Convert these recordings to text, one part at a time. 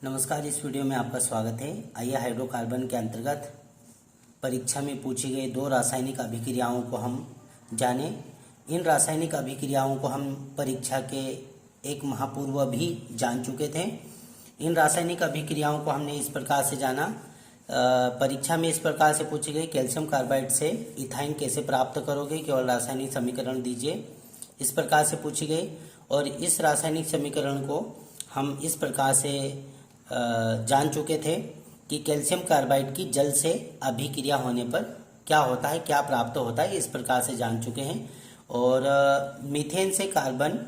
नमस्कार। इस वीडियो में आपका स्वागत है। आइए हाइड्रोकार्बन के अंतर्गत परीक्षा में पूछी गई दो रासायनिक अभिक्रियाओं को हम जानें। इन रासायनिक अभिक्रियाओं को हम परीक्षा के एक माह पूर्व भी जान चुके थे। इन रासायनिक अभिक्रियाओं को हमने इस प्रकार से जाना। परीक्षा में इस प्रकार से पूछी गई, कैल्शियम कार्बाइड से इथाइन कैसे प्राप्त करोगे, केवल रासायनिक समीकरण दीजिए, इस प्रकार से पूछी गई। और इस रासायनिक समीकरण को हम इस प्रकार से जान चुके थे कि कैल्शियम कार्बाइड की जल से अभिक्रिया होने पर क्या होता है, क्या प्राप्त होता है, इस प्रकार से जान चुके हैं। और मीथेन से कार्बन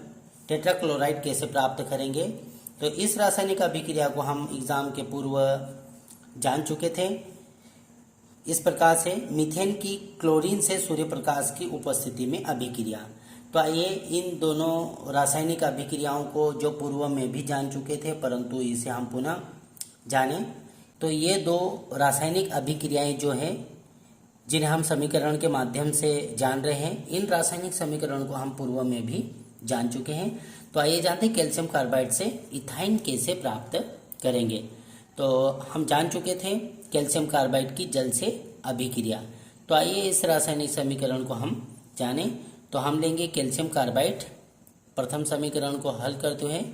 टेट्राक्लोराइड कैसे प्राप्त करेंगे, तो इस रासायनिक अभिक्रिया को हम एग्जाम के पूर्व जान चुके थे। इस प्रकार से मीथेन की क्लोरीन से सूर्य प्रकाश की उपस्थिति में अभिक्रिया। तो आइए इन दोनों रासायनिक अभिक्रियाओं को जो पूर्व में भी जान चुके थे, परंतु इसे हम पुनः जानें। तो ये दो रासायनिक अभिक्रियाएं जो हैं, जिन्हें हम समीकरण के माध्यम से जान रहे हैं, इन रासायनिक समीकरण को हम पूर्व में भी जान चुके हैं। तो आइए जानते हैं कैल्शियम कार्बाइड से इथाइन कैसे प्राप्त करेंगे। तो हम जान चुके थे कैल्शियम कार्बाइड की जल से अभिक्रिया। तो आइए इस रासायनिक समीकरण को हम जानें। तो हम लेंगे कैल्शियम कार्बाइड, प्रथम समीकरण को हल करते हुए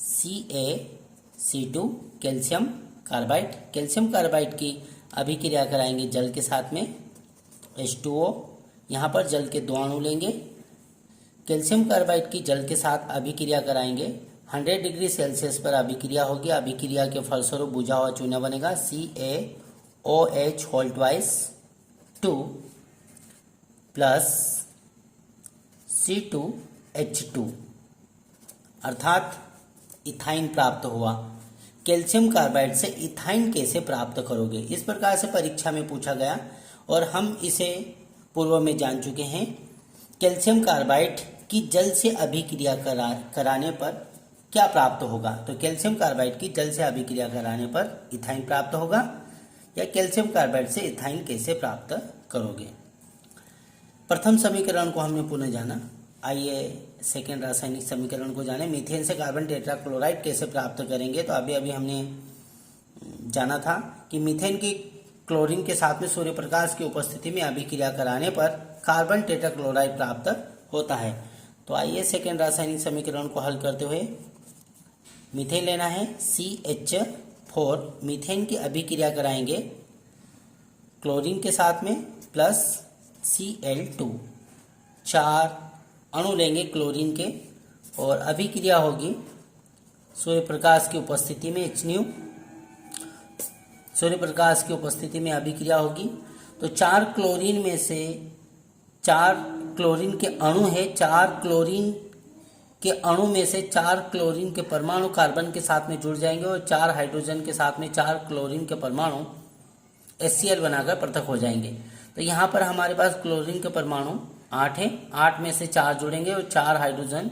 CaC2 calcium carbide. Calcium carbide की अभिक्रिया कराएंगे जल के साथ में H2O। यहाँ पर जल के दो अणु लेंगे। कैल्शियम कार्बाइड की जल के साथ अभिक्रिया कराएंगे, 100 डिग्री सेल्सियस पर अभिक्रिया होगी। अभिक्रिया के फलस्वरूप बुझा हुआ चूना बनेगा CaOH2 प्लस C2H2 अर्थात इथाइन प्राप्त हुआ। कैल्शियम कार्बाइड से इथाइन कैसे प्राप्त करोगे, इस प्रकार से परीक्षा में पूछा गया और हम इसे पूर्व में जान चुके हैं। कैल्शियम कार्बाइड की जल से अभिक्रिया कराने पर क्या प्राप्त होगा, तो कैल्शियम कार्बाइड की जल से अभिक्रिया कराने पर इथाइन प्राप्त होगा। या कैल्शियम कार्बाइड से इथाइन कैसे प्राप्त करोगे। प्रथम समीकरण को हमने पुनः जाना। आइए सेकेंड रासायनिक समीकरण को जाने। मीथेन से कार्बन टेट्राक्लोराइड कैसे प्राप्त करेंगे, तो अभी अभी हमने जाना था कि मीथेन की क्लोरीन के साथ में सूर्य प्रकाश की उपस्थिति में अभिक्रिया कराने पर कार्बन टेट्राक्लोराइड प्राप्त होता है। तो आइए सेकेंड रासायनिक समीकरण को हल करते हुए मीथेन लेना है CH4। मीथेन की अभिक्रिया कराएंगे क्लोरीन के साथ में प्लस Cl2, 4 अणु लेंगे क्लोरीन के और अभिक्रिया होगी सूर्य प्रकाश की उपस्थिति में HNu। सूर्य प्रकाश की उपस्थिति में अभिक्रिया होगी तो 4 क्लोरीन में से 4 क्लोरीन के अणु है, 4 क्लोरीन के अणु में से 4 क्लोरीन के परमाणु कार्बन के साथ में जुड़ जाएंगे और 4 हाइड्रोजन के साथ में 4 क्लोरीन के परमाणु HCl बनाकर पृथक हो जाएंगे। तो यहाँ पर हमारे पास क्लोरीन के परमाणु 8 है, 8 में से 4 जुड़ेंगे और 4 हाइड्रोजन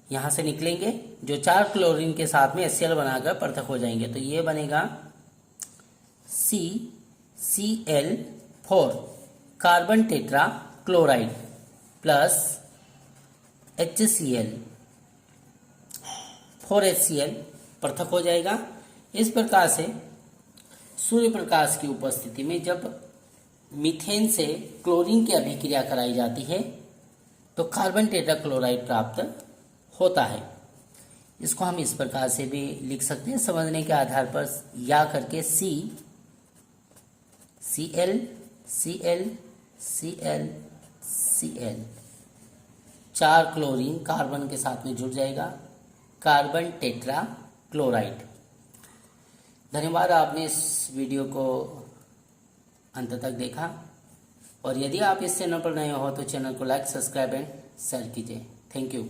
यहाँ से निकलेंगे जो 4 क्लोरीन के साथ में HCl बनाकर पृथक हो जाएंगे। तो ये बनेगा CCl4 carbon tetra chloride plus HCl 4HCl पृथक हो जाएगा। इस प्रकार से सूर्य प्रकाश की उपस्थिति में जब मीथेन से क्लोरीन की अभिक्रिया कराई जाती है तो कार्बन टेट्राक्लोराइड प्राप्त होता है। इसको हम इस प्रकार से भी लिख सकते हैं समझने के आधार पर, या करके CCl Cl Cl Cl 4 chlorine carbon के साथ में जुड़ जाएगा, कार्बन टेट्रा क्लोराइड। धन्यवाद, आपने इस वीडियो को अंत तक देखा और यदि आप इस चैनल पर नए हो तो चैनल को लाइक, सब्सक्राइब एंड शेयर कीजिए। Thank you.